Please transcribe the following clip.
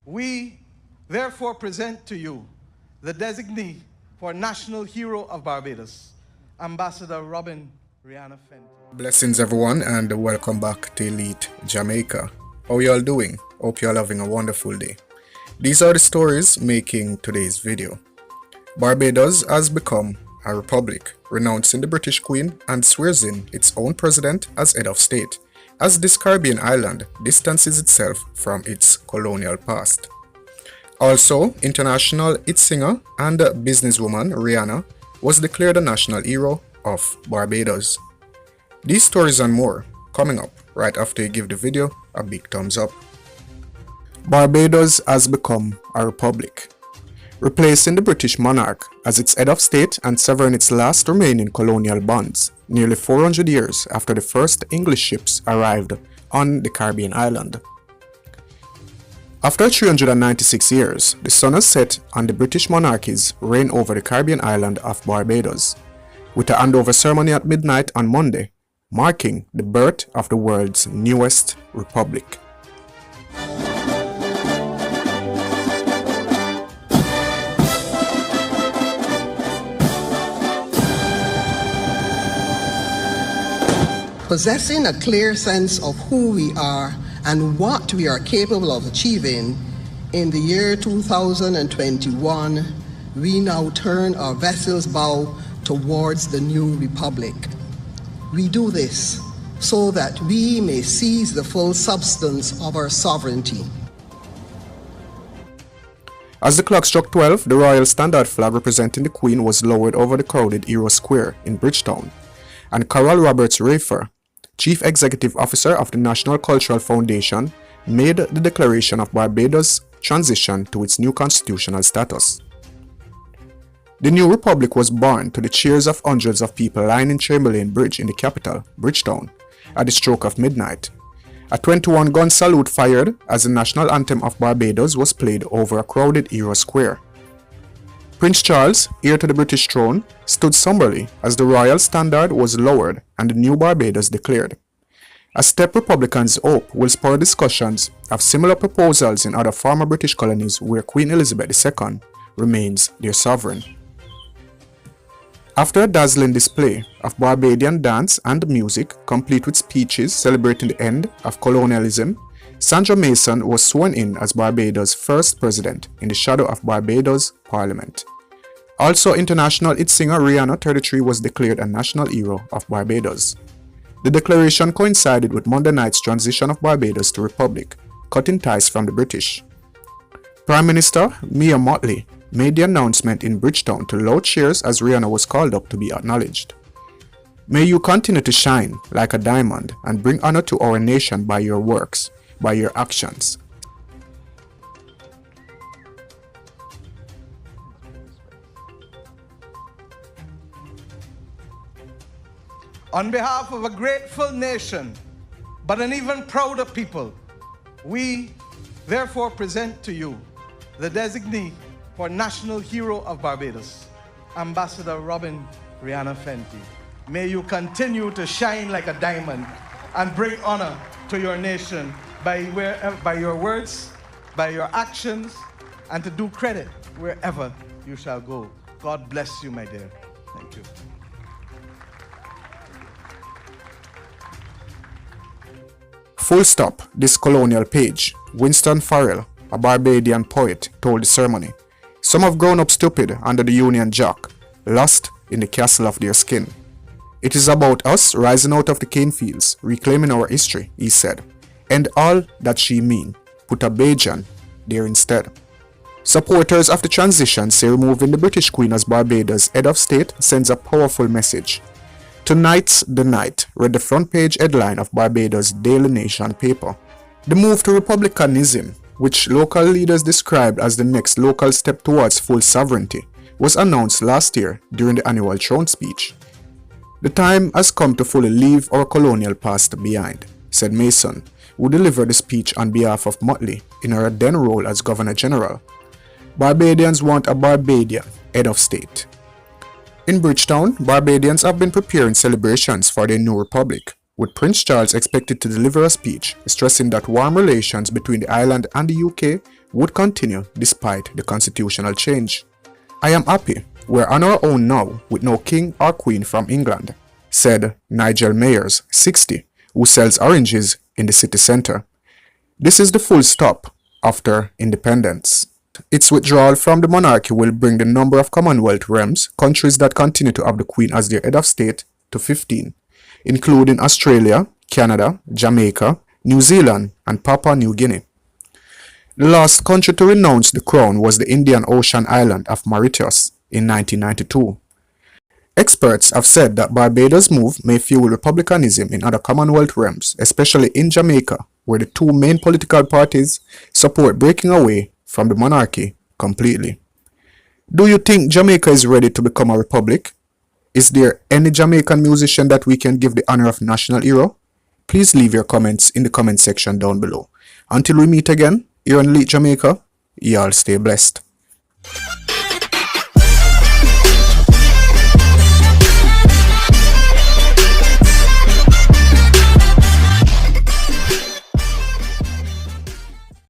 We therefore present to you the designee for National Hero of Barbados, Ambassador Rihanna. Blessings everyone and welcome back to Elite Jamaica. How y'all doing? Hope y'all having a wonderful day. These are the stories making today's video. Barbados has become a republic, renouncing the British Queen and swears in its own president as head of state, as this Caribbean island distances itself from its colonial past. Also, international hit singer and businesswoman Rihanna was declared a national hero of Barbados. These stories and more coming up right after you give the video a big thumbs up. Barbados has become a republic, replacing the British monarch as its head of state and severing its last remaining colonial bonds nearly 400 years after the first English ships arrived on the Caribbean island. After 396 years, the sun has set on the British monarchy's reign over the Caribbean island of Barbados, with a handover ceremony at midnight on Monday, marking the birth of the world's newest republic. Possessing a clear sense of who we are and what we are capable of achieving, in the year 2021, we now turn our vessel's bow towards the new republic. We do this so that we may seize the full substance of our sovereignty. As the clock struck 12, the Royal Standard flag representing the Queen was lowered over the crowded Euro Square in Bridgetown, and Carol Roberts-Rafer, Chief Executive Officer of the National Cultural Foundation, made the declaration of Barbados' transition to its new constitutional status. The new republic was born to the cheers of hundreds of people lining Chamberlain Bridge in the capital, Bridgetown, at the stroke of midnight. A 21-gun salute fired as the national anthem of Barbados was played over a crowded Euro Square. Prince Charles, heir to the British throne, stood somberly as the Royal Standard was lowered and the new Barbados declared. A step Republicans hope will spur discussions of similar proposals in other former British colonies where Queen Elizabeth II remains their sovereign. After a dazzling display of Barbadian dance and music, complete with speeches celebrating the end of colonialism, Sandra Mason was sworn in as Barbados' first president in the shadow of Barbados' parliament. Also, international hit singer Rihanna, 33, was declared a national hero of Barbados. The declaration coincided with Monday night's transition of Barbados to republic, cutting ties from the British. Prime Minister Mia Mottley made the announcement in Bridgetown to loud cheers as Rihanna was called up to be acknowledged. May you continue to shine like a diamond and bring honor to our nation by your works, by your actions. On behalf of a grateful nation, but an even prouder people, we therefore present to you the designee for National Hero of Barbados, Ambassador Rihanna. May you continue to shine like a diamond and bring honor to your nation by your words, by your actions, and to do credit wherever you shall go. God bless you, my dear. Thank you. Full stop this colonial page, Winston Farrell, a Barbadian poet, told the ceremony. Some have grown up stupid under the Union Jack, lost in the castle of their skin. It is about us rising out of the cane fields, reclaiming our history, he said. And all that she mean, put a Bajan there instead. Supporters of the transition say removing the British Queen as Barbados' head of state sends a powerful message. Tonight's the night, read the front page headline of Barbados' Daily Nation paper. The move to republicanism, which local leaders described as the next local step towards full sovereignty, was announced last year during the annual throne speech. The time has come to fully leave our colonial past behind, said Mason, who delivered the speech on behalf of Mottley in her then role as Governor General. Barbadians want a Barbadian head of state. In Bridgetown, Barbadians have been preparing celebrations for their new republic, with Prince Charles expected to deliver a speech stressing that warm relations between the island and the UK would continue despite the constitutional change. I am happy we're on our own now with no king or queen from England, said Nigel Mayers, 60, who sells oranges in the city centre. This is the full stop after independence. Its withdrawal from the monarchy will bring the number of Commonwealth realms, countries that continue to have the Queen as their head of state, to 15, including Australia, Canada, Jamaica, New Zealand, and Papua New Guinea. The last country to renounce the crown was the Indian Ocean island of Mauritius in 1992. Experts have said that Barbados' move may fuel republicanism in other Commonwealth realms, especially in Jamaica, where the two main political parties support breaking away from the monarchy completely. Do you think Jamaica is ready to become a republic? Is there any Jamaican musician that we can give the honor of national hero? Please leave your comments in the comment section down below. Until we meet again, here on Elite Jamaica, y'all stay blessed.